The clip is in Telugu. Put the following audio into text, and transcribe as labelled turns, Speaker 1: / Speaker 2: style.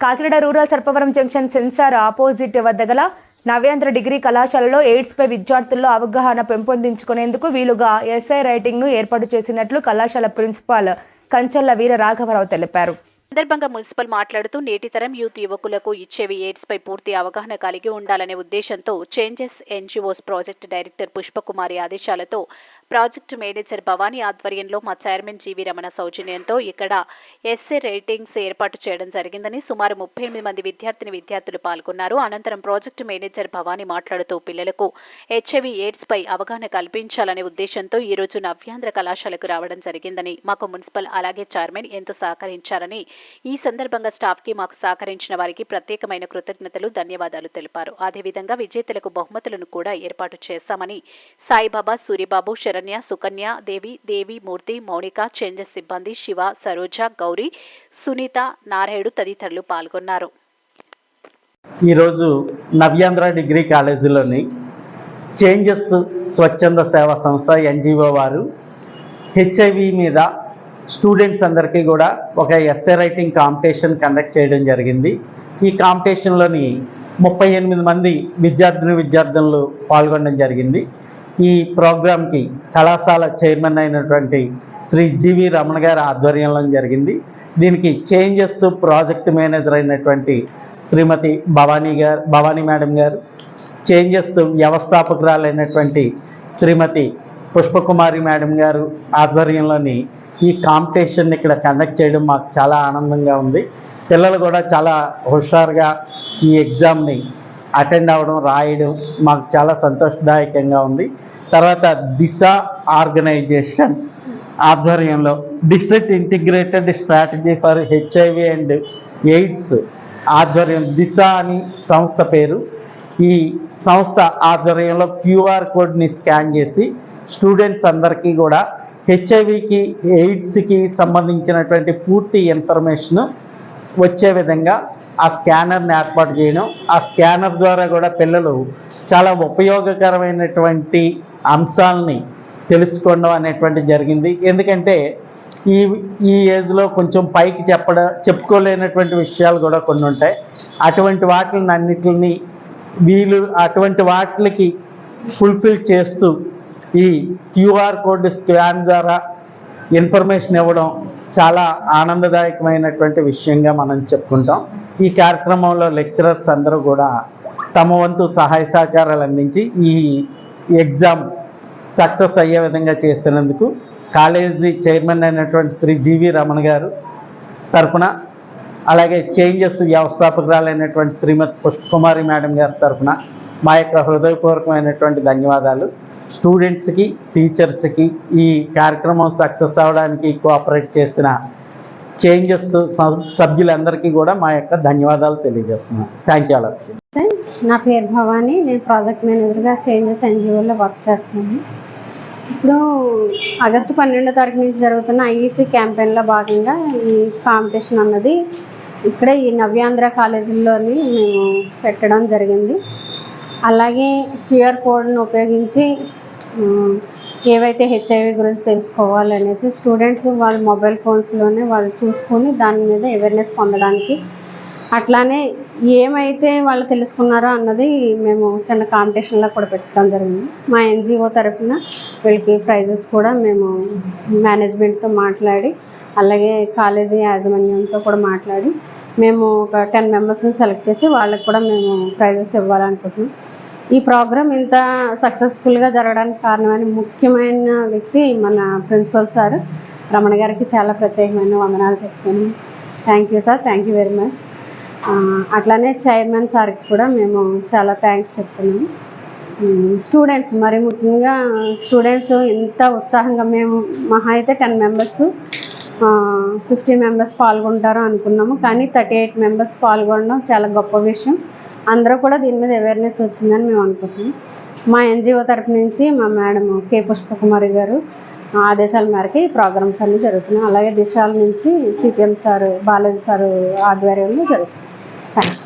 Speaker 1: కాకినాడ రూరల్ సర్పవరం జంక్షన్ సెన్సార్ ఆపోజిట్ వద్ద గల నవ్యాంధ్ర డిగ్రీ కళాశాలలో ఎయిడ్స్పై విద్యార్థుల్లో అవగాహన పెంపొందించుకునేందుకు వీలుగా ఎస్ఐ రైటింగ్ను ఏర్పాటు చేసినట్లు కళాశాల ప్రిన్సిపాల్ కంచర్ల వీర రాఘవరావు తెలిపారు.
Speaker 2: సందర్భంగా మున్సిపల్ మాట్లాడుతూ నేటి తరం యూత్ యువకులకు ఇచ్చేవి ఎయిడ్స్పై పూర్తి అవగాహన కలిగి ఉండాలనే ఉద్దేశంతో changes NGOs project director Pushpakumari ఆదేశాలతో ప్రాజెక్టు మేనేజర్ భవానీ ఆధ్వర్యంలో మా చైర్మన్ జీవి రమణ సౌజన్యంతో ఇక్కడ ఎస్ఏ రేటింగ్స్ ఏర్పాటు చేయడం జరిగిందని సుమారు 38 మంది విద్యార్థులు పాల్గొన్నారు. అనంతరం ప్రాజెక్టు మేనేజర్ భవానీ మాట్లాడుతూ పిల్లలకు హెచ్ఐవి ఎయిడ్స్పై అవగాహన కల్పించాలనే ఉద్దేశంతో ఈరోజు నవ్యాంధ్ర కళాశాలకు రావడం జరిగిందని, మాకు మున్సిపల్ అలాగే చైర్మన్ ఎంతో సహకరించారని, ఈ సందర్భంగా స్టాఫ్కి మాకు సహకరించిన వారికి ప్రత్యేకమైన కృతజ్ఞతలు, ధన్యవాదాలు తెలిపారు. అదేవిధంగా విజేతలకు బహుమతులను కూడా ఏర్పాటు చేశామని సాయిబాబా, సూరిబాబు, శరణ్య, సుకన్య, దేవి మూర్తి, మౌనిక, చేంజెస్ సిబ్బంది, శివ, సరోజ, గౌరీ, సునీత, నారాయణుడు తదితరులు పాల్గొన్నారు.
Speaker 3: ఈరోజు నవ్యాంధ్ర డిగ్రీ కాలేజీలోని చేంజెస్ స్వచ్ఛంద సేవా సంస్థ ఎన్జిఓ వారు హెచ్ఐవి మీద స్టూడెంట్స్ అందరికీ కూడా ఒక ఎస్ఏ రైటింగ్ కాంపిటీషన్ కండక్ట్ చేయడం జరిగింది. ఈ కాంపిటీషన్లోని 38 మంది విద్యార్థులు పాల్గొనడం జరిగింది. ఈ ప్రోగ్రాంకి కళాశాల చైర్మన్ అయినటువంటి శ్రీ జీవి రమణ గారి ఆధ్వర్యంలో జరిగింది. దీనికి చేంజెస్ ప్రాజెక్ట్ మేనేజర్ అయినటువంటి శ్రీమతి భవానీ మేడం గారు, చేంజెస్ వ్యవస్థాపకురాలైనటువంటి శ్రీమతి పుష్పకుమారి మేడం గారు ఆధ్వర్యంలోని ఈ కాంపిటీషన్ ఇక్కడ కండక్ట్ చేయడం మాకు చాలా ఆనందంగా ఉంది. పిల్లలు కూడా చాలా హుషారుగా ఈ ఎగ్జామ్ని అటెండ్ అవ్వడం, రాయడం మాకు చాలా సంతోషదాయకంగా ఉంది. తర్వాత దిశ ఆర్గనైజేషన్ ఆధ్వర్యంలో district integrated strategy for HIV and AIDS ఆధ్వర్యం దిశ అని సంస్థ పేరు. ఈ సంస్థ ఆధ్వర్యంలో క్యూఆర్ కోడ్ని స్కాన్ చేసి స్టూడెంట్స్ అందరికీ కూడా హెచ్ఐవికి ఎయిడ్స్కి సంబంధించినటువంటి పూర్తి ఇన్ఫర్మేషన్ వచ్చే విధంగా ఆ స్కానర్ని ఏర్పాటు చేయడం, ఆ స్కానర్ ద్వారా కూడా పిల్లలు చాలా ఉపయోగకరమైనటువంటి అంశాలని తెలుసుకోవడం అనేటువంటి జరిగింది. ఎందుకంటే ఈ ఏజ్లో కొంచెం పైకి చెప్పుకోలేనటువంటి విషయాలు కూడా కొన్ని ఉంటాయి. అటువంటి అన్నిటిని అటువంటి వాటికి ఫుల్ఫిల్ చేస్తూ ఈ క్యూఆర్ కోడ్ స్కాన్ ద్వారా ఇన్ఫర్మేషన్ ఇవ్వడం చాలా ఆనందదాయకమైనటువంటి విషయంగా మనం చెప్పుకుంటాం. ఈ కార్యక్రమంలో లెక్చరర్స్ అందరూ కూడా తమ వంతు సహాయ సహకారాలు అందించి ఈ ఎగ్జామ్ సక్సెస్ అయ్యే విధంగా చేసినందుకు కాలేజీ చైర్మన్ అయినటువంటి శ్రీ జీవి రమణ గారు తరఫున, అలాగే చేంజెస్ వ్యవస్థాపకురాలైనటువంటి శ్రీమతి పుష్పకుమారి మేడం గారి తరఫున మా యొక్క హృదయపూర్వకమైనటువంటి ధన్యవాదాలు. స్టూడెంట్స్కి, టీచర్స్కి ఈ కార్యక్రమం సక్సెస్ అవ్వడానికి కోఆపరేట్ చేసిన చేంజెస్ సభ్యులందరికీ కూడా మా యొక్క ధన్యవాదాలు తెలియజేస్తున్నాను. Thank you.
Speaker 4: నా పేరు భవానీ, నేను ప్రాజెక్ట్ మేనేజర్గా చేంజెస్ ఎన్జిఓలో వర్క్ చేస్తున్నాను. ఇప్పుడు ఆగస్టు 12వ తారీఖు నుంచి జరుగుతున్న ఐఈసీ క్యాంపెయిన్లో భాగంగా ఈ కాంపిటీషన్ అన్నది ఇక్కడే ఈ నవ్యాంధ్ర కాలేజీలోని మేము పెట్టడం జరిగింది. అలాగే క్యూఆర్ కోడ్ను ఉపయోగించి ఏవైతే హెచ్ఐవి గురించి తెలుసుకోవాలనేసి స్టూడెంట్స్ వాళ్ళ మొబైల్ ఫోన్స్లోనే వాళ్ళు చూసుకొని దాని మీద అవేర్నెస్ పొందడానికి, అట్లానే ఏమైతే వాళ్ళు తెలుసుకున్నారో అన్నది మేము చిన్న కాంపిటీషన్లో కూడా పెట్టడం జరిగింది. మా ఎన్జిఓ తరఫున వీళ్ళకి ప్రైజెస్ కూడా మేము మేనేజ్మెంట్తో మాట్లాడి, అలాగే కాలేజీ యాజమాన్యంతో కూడా మాట్లాడి మేము ఒక 10 మెంబర్స్ని సెలెక్ట్ చేసి వాళ్ళకి కూడా మేము ప్రైజెస్ ఇవ్వాలనుకుంటున్నాం. ఈ ప్రోగ్రామ్ ఇంత సక్సెస్ఫుల్గా జరగడానికి కారణమైన ముఖ్యమైన వ్యక్తి మన ప్రిన్సిపల్ సార్ రమణ గారికి చాలా ప్రత్యేకమైన వందనాలు చెప్తున్నాను. Thank you sir, thank you very much. అట్లానే చైర్మన్ సార్కి కూడా మేము చాలా థ్యాంక్స్ చెప్తున్నాము. స్టూడెంట్స్, మరి ముఖ్యంగా స్టూడెంట్స్ ఎంత ఉత్సాహంగా, మేము మహా అయితే 10 మెంబర్స్ 15 మెంబర్స్ పాల్గొంటారు అనుకున్నాము, కానీ 38 మెంబర్స్ పాల్గొనడం చాలా గొప్ప విషయం. అందరూ కూడా దీని మీద అవేర్నెస్ వచ్చిందని మేము అనుకుంటున్నాం. మా ఎన్జిఓ తరపు నుంచి మా మేడం కే పుష్పకుమారి గారు ఆదేశాల మేరకు ఈ ప్రోగ్రామ్స్ అన్నీ జరుగుతున్నాయి. అలాగే దిశాల నుంచి సిపిఎం సారు, బాలాజీ సారు ఆధ్వర్యంలో జరుగుతుంది. Thank you.